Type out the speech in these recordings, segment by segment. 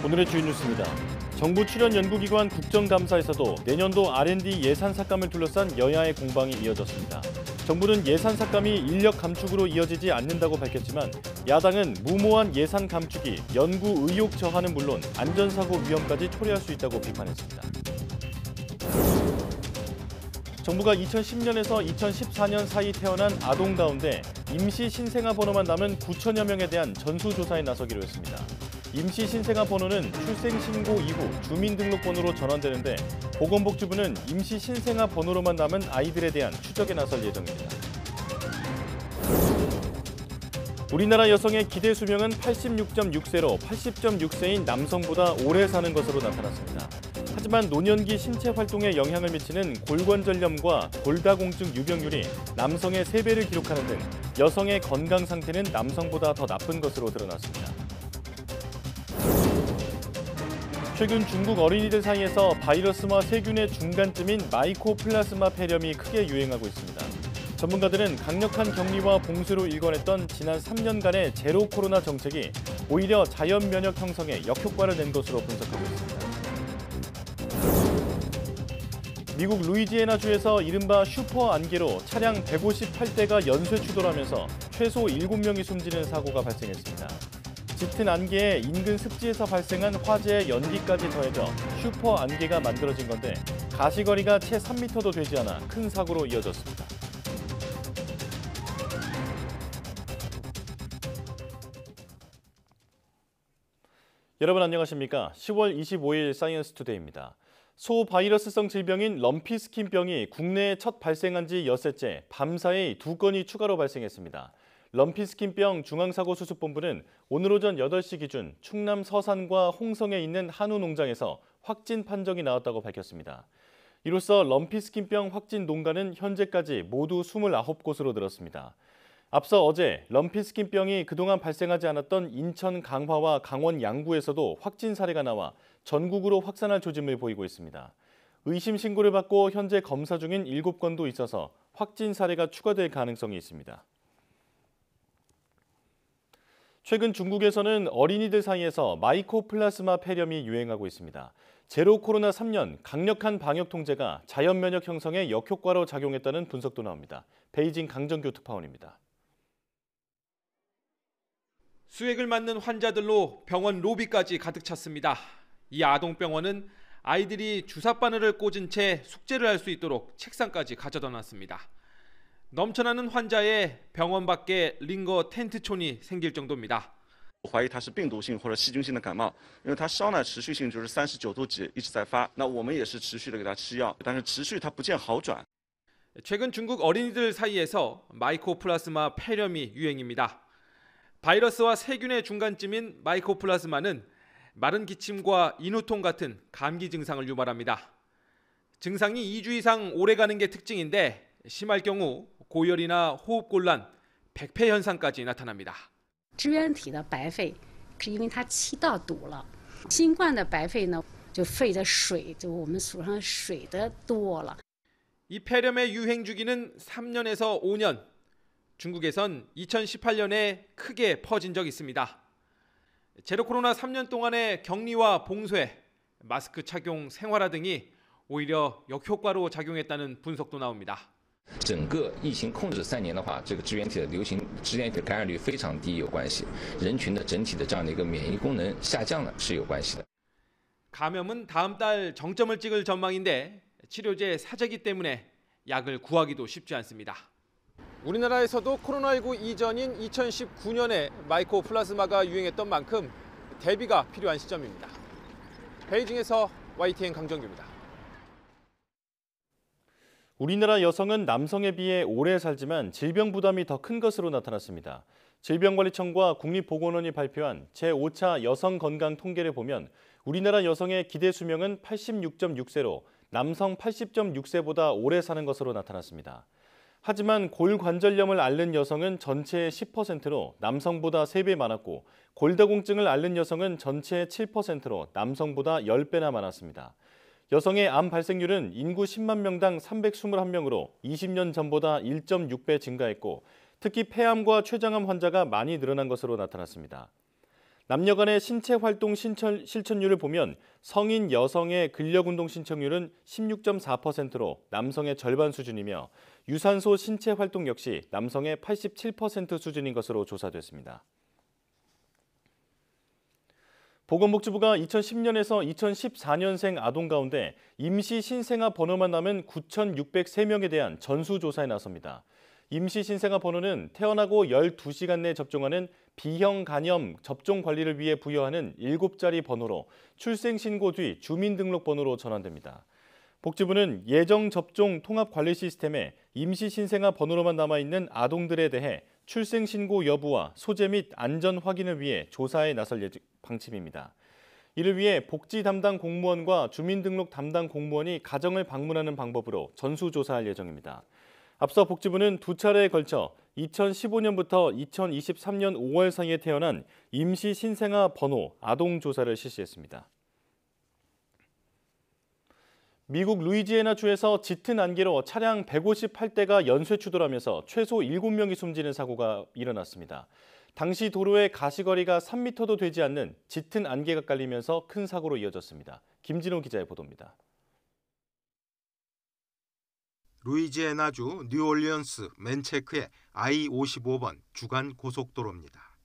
오늘의 주요 뉴스입니다. 정부 출연 연구기관 국정감사에서도 내년도 R&D 예산 삭감을 둘러싼 여야의 공방이 이어졌습니다. 정부는 예산 삭감이 인력 감축으로 이어지지 않는다고 밝혔지만 야당은 무모한 예산 감축이 연구 의욕 저하는 물론 안전사고 위험까지 초래할 수 있다고 비판했습니다. 정부가 2010년에서 2014년 사이 태어난 아동 가운데 임시 신생아 번호만 남은 9천여 명에 대한 전수조사에 나서기로 했습니다. 임시 신생아 번호는 출생신고 이후 주민등록번호로 전환되는데 보건복지부는 임시 신생아 번호로만 남은 아이들에 대한 추적에 나설 예정입니다. 우리나라 여성의 기대 수명은 86.6세로 80.6세인 남성보다 오래 사는 것으로 나타났습니다. 하지만 노년기 신체 활동에 영향을 미치는 골관절염과 골다공증 유병률이 남성의 3배를 기록하는 등 여성의 건강 상태는 남성보다 더 나쁜 것으로 드러났습니다. 최근 중국 어린이들 사이에서 바이러스와 세균의 중간쯤인 마이코플라스마 폐렴이 크게 유행하고 있습니다. 전문가들은 강력한 격리와 봉쇄로 일관했던 지난 3년간의 제로 코로나 정책이 오히려 자연 면역 형성에 역효과를 낸 것으로 분석하고 있습니다. 미국 루이지애나주에서 이른바 슈퍼 안개로 차량 158대가 연쇄 추돌하면서 최소 7명이 숨지는 사고가 발생했습니다. 짙은 안개에 인근 습지에서 발생한 화재의 연기까지 더해져 슈퍼 안개가 만들어진 건데 가시거리가 채 3m도 되지 않아 큰 사고로 이어졌습니다. 여러분 안녕하십니까? 10월 25일 사이언스 투데이입니다. 소바이러스성 질병인 럼피스킨병이 국내에 첫 발생한 지 엿새째 밤사이 2건이 추가로 발생했습니다. 럼피스킨병 중앙사고수습본부는 오늘 오전 8시 기준 충남 서산과 홍성에 있는 한우 농장에서 확진 판정이 나왔다고 밝혔습니다. 이로써 럼피스킨병 확진 농가는 현재까지 모두 29곳으로 늘었습니다. 앞서 어제 럼피스킨병이 그동안 발생하지 않았던 인천 강화와 강원 양구에서도 확진 사례가 나와 전국으로 확산할 조짐을 보이고 있습니다. 의심 신고를 받고 현재 검사 중인 7건도 있어서 확진 사례가 추가될 가능성이 있습니다. 최근 중국에서는 어린이들 사이에서 마이코플라스마 폐렴이 유행하고 있습니다. 제로 코로나 3년 강력한 방역 통제가 자연 면역 형성에 역효과로 작용했다는 분석도 나옵니다. 베이징 강정규 특파원입니다. 수액을 맞는 환자들로 병원 로비까지 가득 찼습니다. 이 아동병원은 아이들이 주사바늘을 꽂은 채 숙제를 할 수 있도록 책상까지 가져다 놨습니다. 넘쳐나는 환자에 병원 밖에 링거 텐트촌이 생길 정도입니다. 怀疑它是病毒性或者细菌性的感冒，因为它烧呢持续性就是39度几一直在发，那我们也是持续的给它吃药，但是持续它不见好转。 최근 중국 어린이들 사이에서 마이코플라스마 폐렴이 유행입니다. 바이러스와 세균의 중간쯤인 마이코플라스마는 마른 기침과 인후통 같은 감기 증상을 유발합니다. 증상이 2주 이상 오래가는 게 특징인데 심할 경우 고열이나 호흡곤란, 백폐 현상까지 나타납니다. 支原体的白肺是因为它气道堵了，新冠的白肺呢，就肺的水，就我们俗称水的多了。 이 폐렴의 유행 주기는 3년에서 5년. 중국에선 2018년에 크게 퍼진 적이 있습니다. 제로 코로나 3년 동안의 격리와 봉쇄, 마스크 착용 생활화 등이 오히려 역효과로 작용했다는 분석도 나옵니다. 整个疫情控制3年的话，这个支原体的支原体的感染率非常低有关系，人群的整体的这样的一个免疫功能下降呢是有关系的。 감염은 다음 달 정점을 찍을 전망인데 치료제 사재기 때문에 약을 구하기도 쉽지 않습니다. 우리나라에서도 코로나19 이전인 2019년에 마이코플라스마가 유행했던 만큼 대비가 필요한 시점입니다. 베이징에서 YTN 강정규입니다. 우리나라 여성은 남성에 비해 오래 살지만 질병 부담이 더 큰 것으로 나타났습니다. 질병관리청과 국립보건원이 발표한 제5차 여성 건강 통계를 보면 우리나라 여성의 기대 수명은 86.6세로 남성 80.6세보다 오래 사는 것으로 나타났습니다. 하지만 골관절염을 앓는 여성은 전체의 10%로 남성보다 3배 많았고 골다공증을 앓는 여성은 전체의 7%로 남성보다 10배나 많았습니다. 여성의 암 발생률은 인구 10만 명당 321명으로 20년 전보다 1.6배 증가했고 특히 폐암과 췌장암 환자가 많이 늘어난 것으로 나타났습니다. 남녀 간의 신체 활동 실천율을 보면 성인 여성의 근력운동 신청률은 16.4%로 남성의 절반 수준이며 유산소 신체 활동 역시 남성의 87% 수준인 것으로 조사됐습니다. 보건복지부가 2010년에서 2014년생 아동 가운데 임시 신생아 번호만 남은 9,603명에 대한 전수조사에 나섭니다. 임시 신생아 번호는 태어나고 12시간 내 접종하는 B형 간염 접종 관리를 위해 부여하는 7자리 번호로 출생신고 뒤 주민등록번호로 전환됩니다. 복지부는 예정접종 통합관리 시스템에 임시 신생아 번호로만 남아있는 아동들에 대해 출생신고 여부와 소재 및 안전 확인을 위해 조사에 나설 방침입니다. 이를 위해 복지 담당 공무원과 주민등록 담당 공무원이 가정을 방문하는 방법으로 전수조사할 예정입니다. 앞서 복지부는 2차례에 걸쳐 2015년부터 2023년 5월 사이에 태어난 임시 신생아 번호 아동 조사를 실시했습니다. 미국 루이지애나주에서 짙은 안개로 차량 158대가 연쇄 추돌하면서 최소 7명이 숨지는 사고가 일어났습니다. 당시 도로의 가시거리가 3m도 되지 않는 짙은 안개가 깔리면서 큰 사고로 이어졌습니다. 김진호 기자의 보도입니다. 루이지애나주 뉴올리언스 맨체크의 I-55번 주간 고속도로입니다.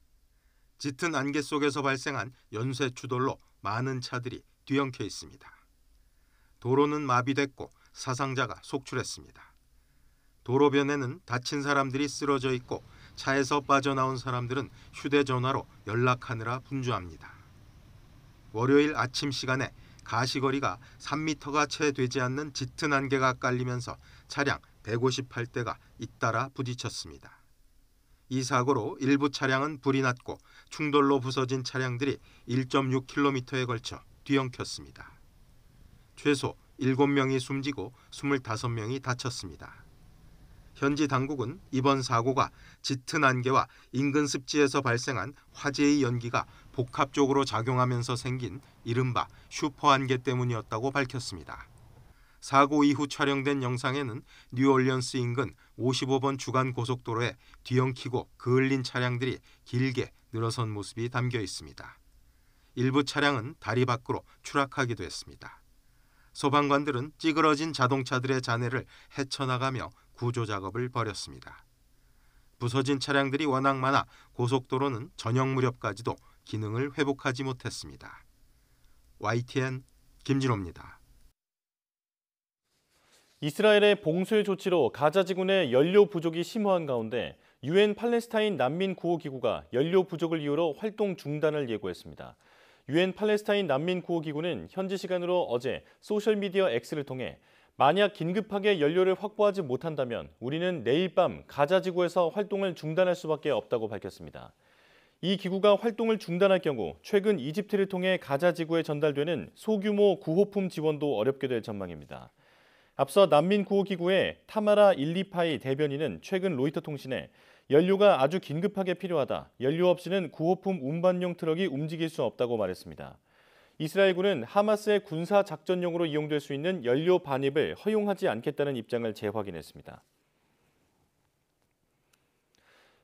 짙은 안개 속에서 발생한 연쇄 추돌로 많은 차들이 뒤엉켜 있습니다. 도로는 마비됐고 사상자가 속출했습니다. 도로변에는 다친 사람들이 쓰러져 있고 차에서 빠져나온 사람들은 휴대전화로 연락하느라 분주합니다. 월요일 아침 시간에 가시거리가 3m가 채 되지 않는 짙은 안개가 깔리면서 차량 158대가 잇따라 부딪혔습니다. 이 사고로 일부 차량은 불이 났고 충돌로 부서진 차량들이 1.6km에 걸쳐 뒤엉켰습니다. 최소 7명이 숨지고 25명이 다쳤습니다. 현지 당국은 이번 사고가 짙은 안개와 인근 습지에서 발생한 화재의 연기가 복합적으로 작용하면서 생긴 이른바 슈퍼안개 때문이었다고 밝혔습니다. 사고 이후 촬영된 영상에는 뉴올리언스 인근 55번 주간 고속도로에 뒤엉키고 그을린 차량들이 길게 늘어선 모습이 담겨 있습니다. 일부 차량은 다리 밖으로 추락하기도 했습니다. 소방관들은 찌그러진 자동차들의 잔해를 헤쳐나가며 구조 작업을 벌였습니다. 부서진 차량들이 워낙 많아 고속도로는 저녁 무렵까지도 기능을 회복하지 못했습니다. YTN 김진호입니다. 이스라엘의 봉쇄 조치로 가자 지구내 연료 부족이 심화한 가운데 UN 팔레스타인 난민 구호 기구가 연료 부족을 이유로 활동 중단을 예고했습니다. UN 팔레스타인 난민 구호 기구는 현지 시간으로 어제 소셜미디어 X를 통해 만약 긴급하게 연료를 확보하지 못한다면 우리는 내일 밤 가자 지구에서 활동을 중단할 수밖에 없다고 밝혔습니다. 이 기구가 활동을 중단할 경우 최근 이집트를 통해 가자 지구에 전달되는 소규모 구호품 지원도 어렵게 될 전망입니다. 앞서 난민 구호 기구의 타마라 일리파이 대변인은 최근 로이터 통신에 연료가 아주 긴급하게 필요하다. 연료 없이는 구호품 운반용 트럭이 움직일 수 없다고 말했습니다. 이스라엘군은 하마스의 군사 작전용으로 이용될 수 있는 연료 반입을 허용하지 않겠다는 입장을 재확인했습니다.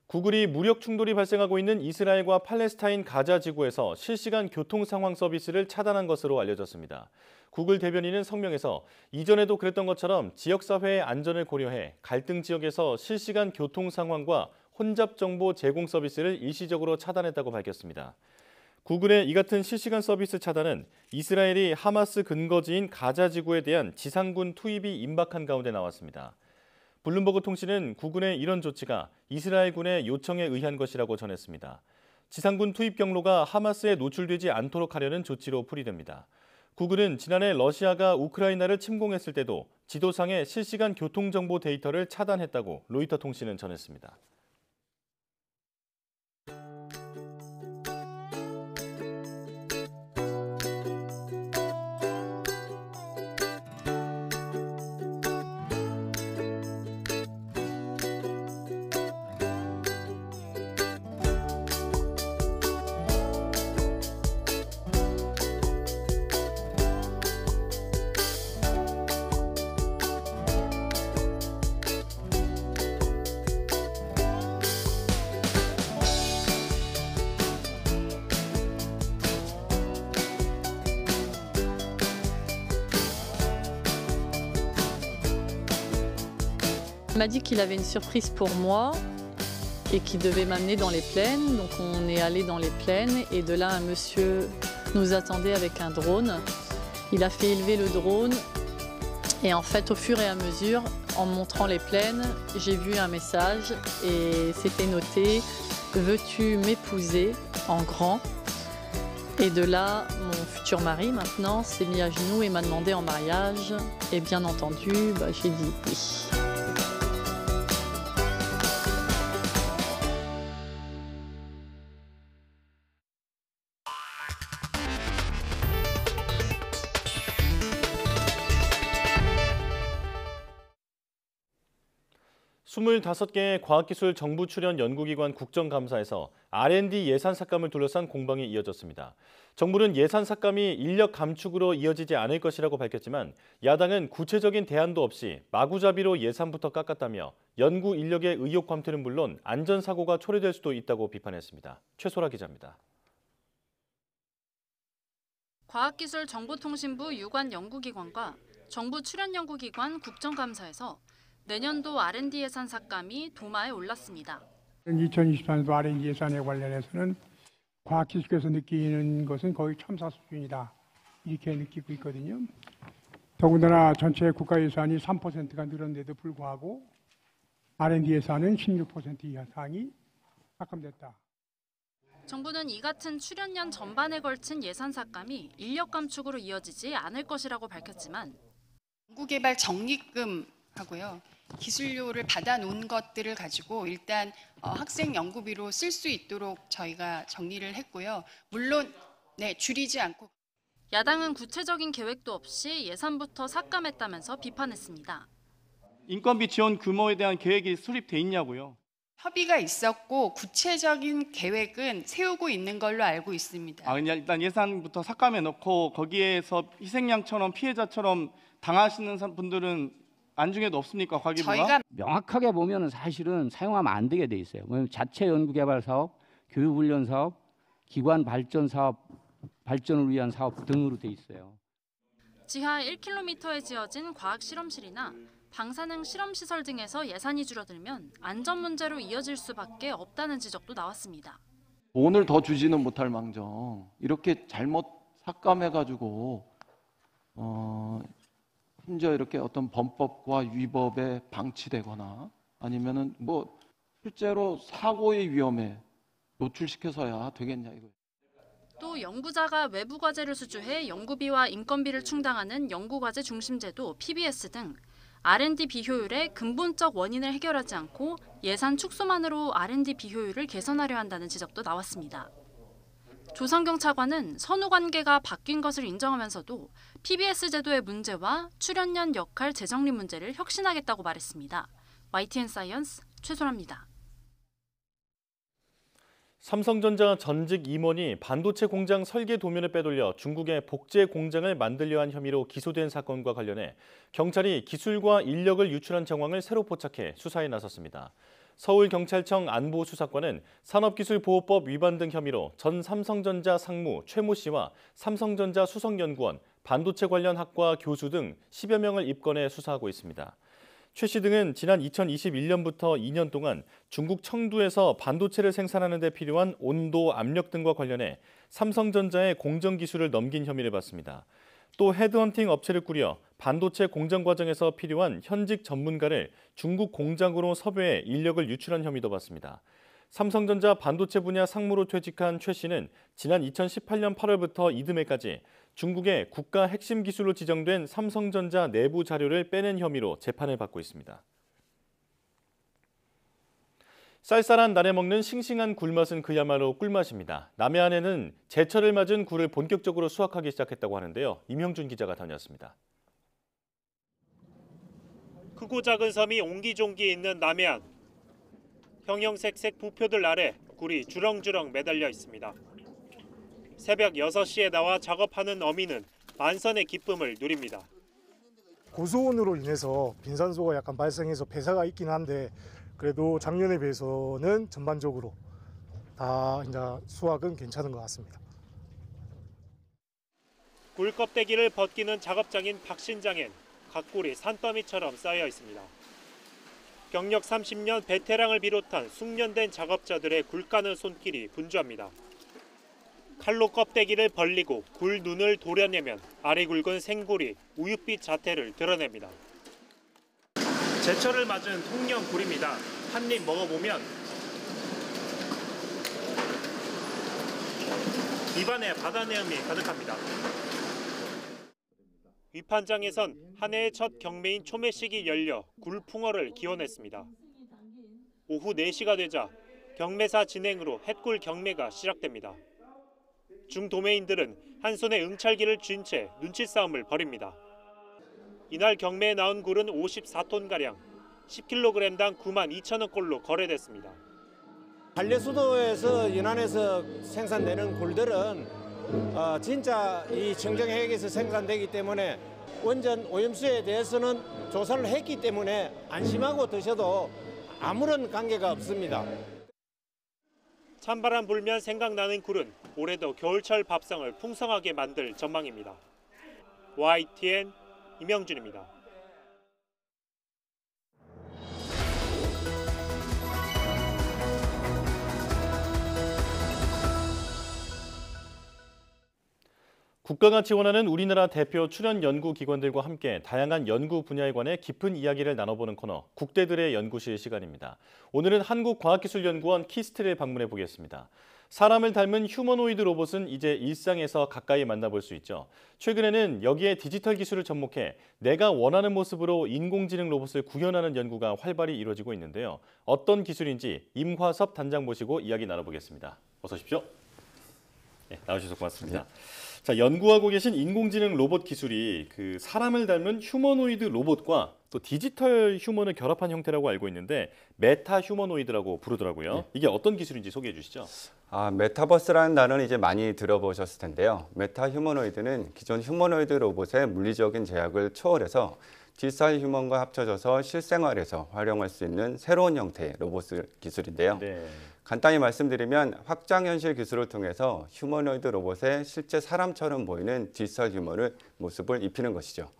구글이 무력 충돌이 발생하고 있는 이스라엘과 팔레스타인 가자 지구에서 실시간 교통 상황 서비스를 차단한 것으로 알려졌습니다. 구글 대변인은 성명에서 이전에도 그랬던 것처럼 지역사회의 안전을 고려해 갈등 지역에서 실시간 교통 상황과 혼잡 정보 제공 서비스를 일시적으로 차단했다고 밝혔습니다. 구글의 이 같은 실시간 서비스 차단은 이스라엘이 하마스 근거지인 가자 지구에 대한 지상군 투입이 임박한 가운데 나왔습니다. 블룸버그 통신은 구글의 이런 조치가 이스라엘군의 요청에 의한 것이라고 전했습니다. 지상군 투입 경로가 하마스에 노출되지 않도록 하려는 조치로 풀이됩니다. 구글은 지난해 러시아가 우크라이나를 침공했을 때도 지도상의 실시간 교통정보 데이터를 차단했다고 로이터 통신은 전했습니다. Il m'a dit qu'il avait une surprise pour moi et qu'il devait m'amener dans les plaines. Donc on est allé dans les plaines et de là un monsieur nous attendait avec un drone. Il a fait élever le drone et en fait au fur et à mesure, en me montrant les plaines, j'ai vu un message et c'était noté « Veux-tu m'épouser ?» en grand. Et de là, mon futur mari maintenant s'est mis à genoux et m'a demandé en mariage. Et bien entendu, j'ai dit oui. 스물다섯 개의 과학기술 정부 출연 연구기관 국정감사에서 R&D 예산 삭감을 둘러싼 공방이 이어졌습니다. 정부는 예산 삭감이 인력 감축으로 이어지지 않을 것이라고 밝혔지만 야당은 구체적인 대안도 없이 마구잡이로 예산부터 깎았다며 연구 인력의 의욕 감퇴는 물론 안전사고가 초래될 수도 있다고 비판했습니다. 최소라 기자입니다. 과학기술정보통신부 유관 연구기관과 정부 출연 연구기관 국정감사에서 내년도 R&D 예산 삭감이 도마에 올랐습니다. 2024년도 R&D 예산에 관련해서는 과학기술께서 느끼는 것은 거의 첨사 수준이다. 이렇게 느끼고 있거든요. 더군다나 전체 국가 예산이 3%가 늘었는데도 불구하고 R&D 예산은 16% 이상이 삭감됐다. 정부는 이 같은 출연년 전반에 걸친 예산 삭감이 인력 감축으로 이어지지 않을 것이라고 밝혔지만 연구개발 적립금하고요. 기술료를 받아놓은 것들을 가지고 일단 학생 연구비로 쓸 수 있도록 저희가 정리를 했고요. 물론 줄이지 않고. 야당은 구체적인 계획도 없이 예산부터 삭감했다면서 비판했습니다. 인건비 지원 규모에 대한 계획이 수립돼 있냐고요? 협의가 있었고 구체적인 계획은 세우고 있는 걸로 알고 있습니다. 그냥 일단 예산부터 삭감해 놓고 거기에서 희생양처럼 피해자처럼 당하시는 분들은 안중에도 없습니까? 과기부가? 저희가 명확하게 보면은 사실은 사용하면 안 되게 돼 있어요. 자체 연구개발 사업, 교육훈련 사업, 기관 발전 사업, 발전을 위한 사업 등으로 돼 있어요. 지하 1km에 지어진 과학실험실이나 방사능 실험시설 등에서 예산이 줄어들면 안전 문제로 이어질 수밖에 없다는 지적도 나왔습니다. 돈을 더 주지는 못할 망정 이렇게 잘못 삭감해가지고 심지어 이렇게 어떤 범법과 위법에 방치되거나 아니면은 실제로 사고의 위험에 노출시켜서야 되겠냐 이거. 또 연구자가 외부 과제를 수주해 연구비와 인건비를 충당하는 연구과제 중심제도 PBS 등 R&D 비효율의 근본적 원인을 해결하지 않고 예산 축소만으로 R&D 비효율을 개선하려 한다는 지적도 나왔습니다. 조성경 차관은 선후 관계가 바뀐 것을 인정하면서도 PBS 제도의 문제와 출연연 역할 재정립 문제를 혁신하겠다고 말했습니다. YTN 사이언스 최소라입니다. 삼성전자 전직 임원이 반도체 공장 설계 도면을 빼돌려 중국의 복제 공장을 만들려 한 혐의로 기소된 사건과 관련해 경찰이 기술과 인력을 유출한 정황을 새로 포착해 수사에 나섰습니다. 서울경찰청 안보수사과는 산업기술보호법 위반 등 혐의로 전 삼성전자 상무 최모 씨와 삼성전자 수석연구원, 반도체 관련 학과 교수 등 10여 명을 입건해 수사하고 있습니다. 최 씨 등은 지난 2021년부터 2년 동안 중국 청두에서 반도체를 생산하는 데 필요한 온도, 압력 등과 관련해 삼성전자의 공정 기술을 넘긴 혐의를 받습니다. 또 헤드헌팅 업체를 꾸려 반도체 공정 과정에서 필요한 현직 전문가를 중국 공장으로 섭외해 인력을 유출한 혐의도 받습니다. 삼성전자 반도체 분야 상무로 퇴직한 최 씨는 지난 2018년 8월부터 이듬해까지 중국의 국가 핵심 기술로 지정된 삼성전자 내부 자료를 빼낸 혐의로 재판을 받고 있습니다. 쌀쌀한 날에 먹는 싱싱한 굴맛은 그야말로 꿀맛입니다. 남해안에는 제철을 맞은 굴을 본격적으로 수확하기 시작했다고 하는데요. 임형준 기자가 다녀왔습니다. 크고 작은 섬이 옹기종기 있는 남해안. 형형색색 부표들 아래 굴이 주렁주렁 매달려 있습니다. 새벽 6시에 나와 작업하는 어민은 만선의 기쁨을 누립니다. 고수온으로 인해서 빈산소가 약간 발생해서 폐사가 있긴 한데 그래도 작년에 비해서는 전반적으로 다 이제 수확은 괜찮은 것 같습니다. 굴 껍데기를 벗기는 작업장인 박신장엔 갓굴이 산더미처럼 쌓여 있습니다. 경력 30년 베테랑을 비롯한 숙련된 작업자들의 굴 까는 손길이 분주합니다. 칼로 껍데기를 벌리고 굴 눈을 도려내면 알이 굵은 생굴이 우윳빛 자태를 드러냅니다. 제철을 맞은 통영 굴입니다. 한 입 먹어보면 입안에 바다 내음이 가득합니다. 위판장에선 한 해의 첫 경매인 초매식이 열려 굴풍어를 기원했습니다. 오후 4시가 되자 경매사 진행으로 햇굴 경매가 시작됩니다. 중도매인들은 한 손에 응찰기를 쥔 채 눈치 싸움을 벌입니다. 이날 경매에 나온 굴은 54톤가량, 10kg당 92,000원꼴로 거래됐습니다. 한려수도에서 연안에서 생산되는 굴들은 진짜 이 청정해역에서 생산되기 때문에 원전 오염수에 대해서는 조사를 했기 때문에 안심하고 드셔도 아무런 관계가 없습니다. 찬바람 불면 생각나는 굴은 올해도 겨울철 밥상을 풍성하게 만들 전망입니다. YTN 임영준입니다. 국가가 지원하는 우리나라 대표 출연 연구기관들과 함께 다양한 연구 분야에 관해 깊은 이야기를 나눠보는 코너, 국대들의 연구실 시간입니다. 오늘은 한국과학기술연구원 키스트를 방문해 보겠습니다. 사람을 닮은 휴머노이드 로봇은 이제 일상에서 가까이 만나볼 수 있죠. 최근에는 여기에 디지털 기술을 접목해 내가 원하는 모습으로 인공지능 로봇을 구현하는 연구가 활발히 이루어지고 있는데요. 어떤 기술인지 임화섭 단장 모시고 이야기 나눠보겠습니다. 어서 오십시오. 네, 나와주셔서 고맙습니다. 네. 자, 연구하고 계신 인공지능 로봇 기술이 그 사람을 닮은 휴머노이드 로봇과 또 디지털 휴먼을 결합한 형태라고 알고 있는데 메타 휴머노이드라고 부르더라고요. 네. 이게 어떤 기술인지 소개해 주시죠. 메타버스라는 단어는 이제 많이 들어보셨을 텐데요. 메타 휴머노이드는 기존 휴머노이드 로봇의 물리적인 제약을 초월해서 디지털 휴먼과 합쳐져서 실생활에서 활용할 수 있는 새로운 형태의 로봇 기술인데요. 네. 간단히 말씀드리면 확장현실 기술을 통해서 휴머노이드 로봇에 실제 사람처럼 보이는 디지털 휴먼을 모습을 입히는 것이죠.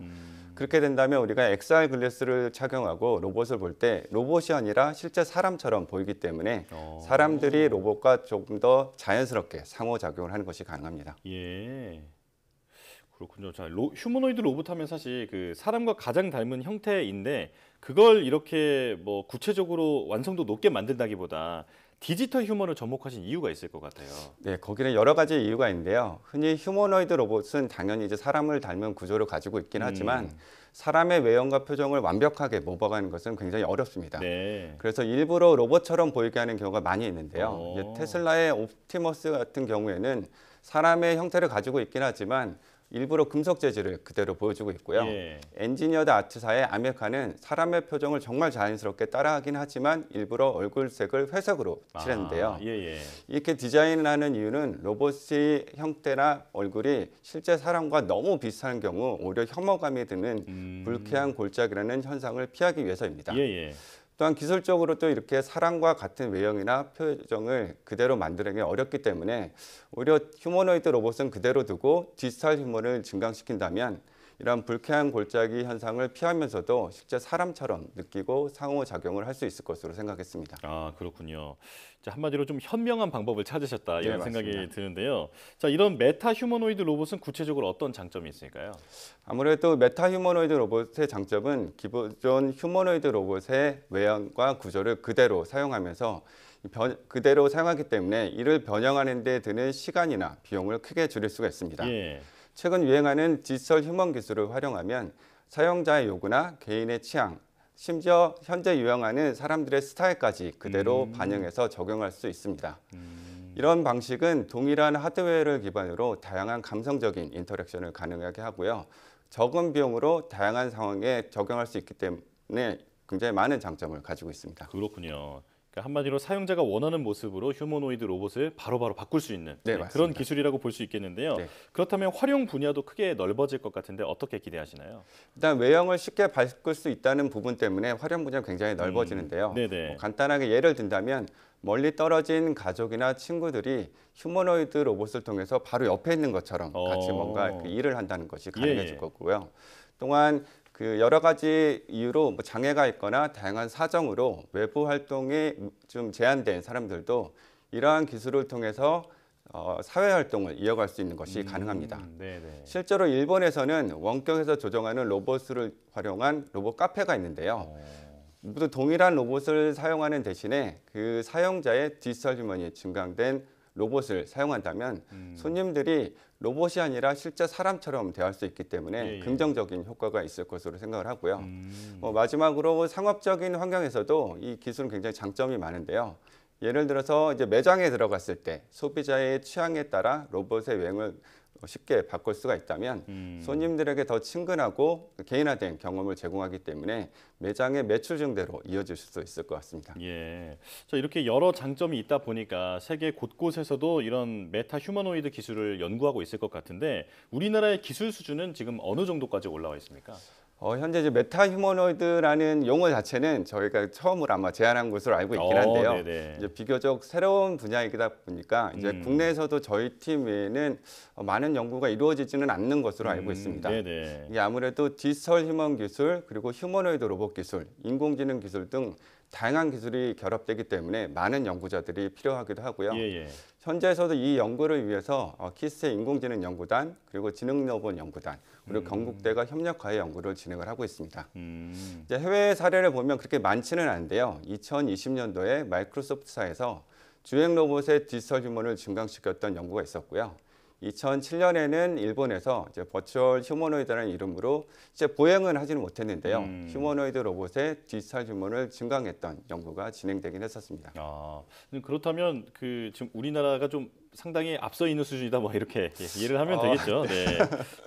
그렇게 된다면 우리가 XR 글래스를 착용하고 로봇을 볼 때 로봇이 아니라 실제 사람처럼 보이기 때문에 사람들이 로봇과 조금 더 자연스럽게 상호작용을 하는 것이 가능합니다. 예. 그렇군요. 자, 휴머노이드 로봇 하면 사실 그 사람과 가장 닮은 형태인데 그걸 이렇게 뭐 구체적으로 완성도 높게 만든다기보다 디지털 휴머를 접목하신 이유가 있을 것 같아요. 네, 거기는 여러 가지 이유가 있는데요. 흔히 휴머노이드 로봇은 당연히 이제 사람을 닮은 구조를 가지고 있긴 하지만 사람의 외형과 표정을 완벽하게 모방하는 것은 굉장히 어렵습니다. 네. 그래서 일부러 로봇처럼 보이게 하는 경우가 많이 있는데요. 테슬라의 옵티머스 같은 경우에는 사람의 형태를 가지고 있긴 하지만 일부러 금속 재질을 그대로 보여주고 있고요. 예. 엔지니어드 아트사의 아메카는 사람의 표정을 정말 자연스럽게 따라하긴 하지만 일부러 얼굴색을 회색으로 칠했는데요. 이렇게 디자인을 하는 이유는 로봇의 형태나 얼굴이 실제 사람과 너무 비슷한 경우 오히려 혐오감이 드는 불쾌한 골짜기라는 현상을 피하기 위해서입니다. 또한 기술적으로 또 이렇게 사람과 같은 외형이나 표정을 그대로 만들기 어렵기 때문에 오히려 휴머노이드 로봇은 그대로 두고 디지털 휴머를 증강시킨다면 이러한 불쾌한 골짜기 현상을 피하면서도 실제 사람처럼 느끼고 상호작용을 할 수 있을 것으로 생각했습니다. 아, 그렇군요. 자, 한마디로 좀 현명한 방법을 찾으셨다 이런 생각이 드는데요. 자, 이런 메타 휴머노이드 로봇은 구체적으로 어떤 장점이 있을까요? 아무래도 메타 휴머노이드 로봇의 장점은 기존 휴머노이드 로봇의 외형과 구조를 그대로 사용하면서 그대로 사용하기 때문에 이를 변형하는 데 드는 시간이나 비용을 크게 줄일 수가 있습니다. 예. 최근 유행하는 디지털 휴먼 기술을 활용하면 사용자의 요구나 개인의 취향, 심지어 현재 유행하는 사람들의 스타일까지 그대로 반영해서 적용할 수 있습니다. 이런 방식은 동일한 하드웨어를 기반으로 다양한 감성적인 인터랙션을 가능하게 하고요. 적은 비용으로 다양한 상황에 적용할 수 있기 때문에 굉장히 많은 장점을 가지고 있습니다. 그렇군요. 그러니까 한마디로 사용자가 원하는 모습으로 휴머노이드 로봇을 바로바로 바꿀 수 있는 그런 기술이라고 볼 수 있겠는데요. 그렇다면 활용 분야도 크게 넓어질 것 같은데 어떻게 기대하시나요? 일단 외형을 쉽게 바꿀 수 있다는 부분 때문에 활용 분야가 굉장히 넓어지는데요. 간단하게 예를 든다면 멀리 떨어진 가족이나 친구들이 휴머노이드 로봇을 통해서 바로 옆에 있는 것처럼 같이 뭔가 일을 한다는 것이 가능해질 거고요. 또한 그 여러 가지 이유로 뭐 장애가 있거나 다양한 사정으로 외부 활동이 좀 제한된 사람들도 이러한 기술을 통해서 사회 활동을 이어갈 수 있는 것이 가능합니다. 네네. 실제로 일본에서는 원격에서 조정하는 로봇을 활용한 로봇 카페가 있는데요. 모두 동일한 로봇을 사용하는 대신에 그 사용자의 디지털 휴먼이 증강된 로봇을 사용한다면 손님들이 로봇이 아니라 실제 사람처럼 대할 수 있기 때문에 긍정적인 효과가 있을 것으로 생각을 하고요. 마지막으로 상업적인 환경에서도 이 기술은 굉장히 장점이 많은데요. 예를 들어서 이제 매장에 들어갔을 때 소비자의 취향에 따라 로봇의 외형을 쉽게 바꿀 수가 있다면 손님들에게 더 친근하고 개인화된 경험을 제공하기 때문에 매장의 매출 증대로 이어질 수 있을 것 같습니다. 예, 자, 이렇게 여러 장점이 있다 보니까 세계 곳곳에서도 이런 메타 휴머노이드 기술을 연구하고 있을 것 같은데 우리나라의 기술 수준은 지금 어느 정도까지 올라와 있습니까? 현재 이제 메타 휴머노이드라는 용어 자체는 저희가 처음으로 아마 제안한 것으로 알고 있긴 한데요. 이제 비교적 새로운 분야이다 보니까 이제 국내에서도 저희 팀 외에는 많은 연구가 이루어지지는 않는 것으로 알고 있습니다. 이게 아무래도 디지털 휴먼 기술, 그리고 휴머노이드 로봇 기술, 인공지능 기술 등 다양한 기술이 결합되기 때문에 많은 연구자들이 필요하기도 하고요. 현재에서도 이 연구를 위해서 키스의 인공지능 연구단, 그리고 지능로봇 연구단, 그리고 건국대가 협력하여 연구를 진행을 하고 있습니다. 이제 해외 사례를 보면 그렇게 많지는 않은데요. 2020년도에 마이크로소프트사에서 주행 로봇의 디지털 휴먼을 증강시켰던 연구가 있었고요. 2007년에는 일본에서 이제 버추얼 휴머노이드라는 이름으로 이제 보행은 하지는 못했는데요. 휴머노이드 로봇의 디지털 휴먼을 증강했던 연구가 진행되긴 했었습니다. 그렇다면 지금 우리나라가 좀 상당히 앞서 있는 수준이다 뭐 이렇게 이해를 하면 되겠죠. 네.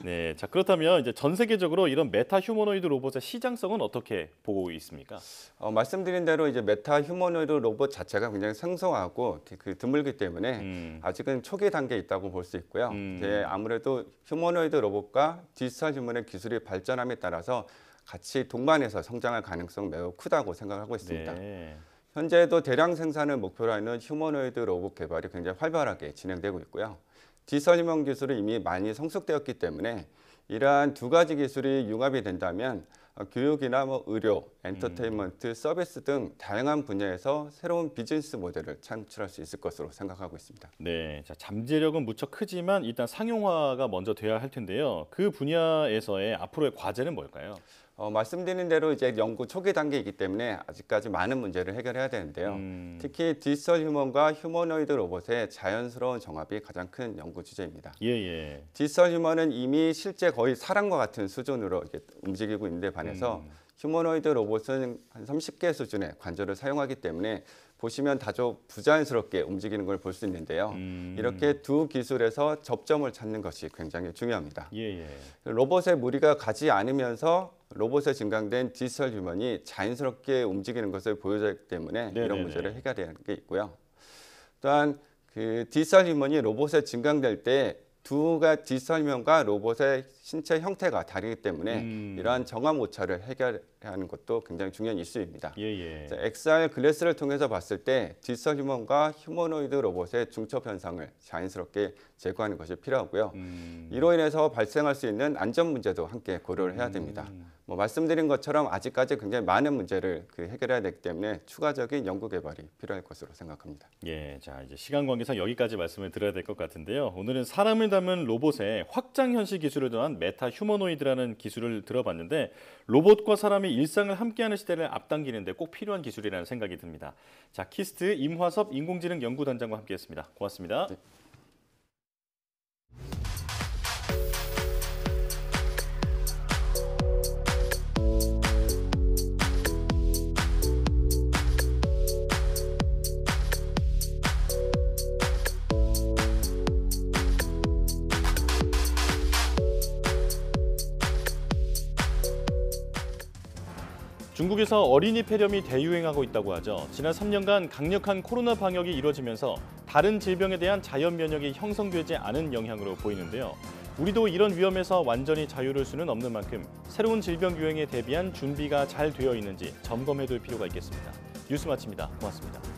네. 자, 그렇다면 이제 전 세계적으로 이런 메타 휴머노이드 로봇의 시장성은 어떻게 보고 있습니까? 말씀드린 대로 이제 메타 휴머노이드 로봇 자체가 굉장히 생소하고 드물기 때문에 아직은 초기 단계에 있다고 볼 수 있고요. 아무래도 휴머노이드 로봇과 디지털 휴먼의 기술이 발전함에 따라서 같이 동반해서 성장할 가능성 매우 크다고 생각하고 있습니다. 현재도 대량 생산을 목표로 하는 휴머노이드 로봇 개발이 굉장히 활발하게 진행되고 있고요. 디지털 휴먼 기술은 이미 많이 성숙되었기 때문에 이러한 두 가지 기술이 융합이 된다면 교육이나 의료, 엔터테인먼트, 서비스 등 다양한 분야에서 새로운 비즈니스 모델을 창출할 수 있을 것으로 생각하고 있습니다. 네, 자, 잠재력은 무척 크지만 일단 상용화가 먼저 돼야 할 텐데요. 그 분야에서의 앞으로의 과제는 뭘까요? 말씀드린 대로 이제 연구 초기 단계이기 때문에 아직까지 많은 문제를 해결해야 되는데요. 특히 디지털 휴먼과 휴머노이드 로봇의 자연스러운 정합이 가장 큰 연구 주제입니다. 디지털 휴먼은 이미 실제 거의 사람과 같은 수준으로 이렇게 움직이고 있는데 반해서 휴머노이드 로봇은 한 30개 수준의 관절을 사용하기 때문에 보시면 다소 부자연스럽게 움직이는 걸 볼 수 있는데요. 이렇게 두 기술에서 접점을 찾는 것이 굉장히 중요합니다. 로봇에 무리가 가지 않으면서 로봇에 증강된 디지털 휴먼이 자연스럽게 움직이는 것을 보여주기 때문에 이런 문제를 해결해야 하는 게 있고요. 또한 그 디지털 휴먼이 로봇에 증강될 때 디지털 휴먼과 로봇의 신체 형태가 다르기 때문에 이러한 정합 오차를 해결해야 하는 것도 굉장히 중요한 이슈입니다. XR 글래스를 통해서 봤을 때 디지털 휴먼과 휴머노이드 로봇의 중첩 현상을 자연스럽게 제거하는 것이 필요하고요. 이로 인해서 발생할 수 있는 안전 문제도 함께 고려를 해야 됩니다. 말씀드린 것처럼 아직까지 굉장히 많은 문제를 해결해야 되기 때문에 추가적인 연구 개발이 필요할 것으로 생각합니다. 자, 이제 시간 관계상 여기까지 말씀을 드려야 될 것 같은데요. 오늘은 사람을 담은 로봇의 확장 현실 기술을 더한 메타 휴머노이드라는 기술을 들어봤는데 로봇과 사람이 일상을 함께하는 시대를 앞당기는 데 꼭 필요한 기술이라는 생각이 듭니다. 자, 키스트 임화섭 인공지능 연구단장과 함께했습니다. 고맙습니다. 중국에서 어린이 폐렴이 대유행하고 있다고 하죠. 지난 3년간 강력한 코로나 방역이 이뤄지면서 다른 질병에 대한 자연 면역이 형성되지 않은 영향으로 보이는데요. 우리도 이런 위험에서 완전히 자유로울 수는 없는 만큼 새로운 질병 유행에 대비한 준비가 잘 되어 있는지 점검해둘 필요가 있겠습니다. 뉴스 마칩니다. 고맙습니다.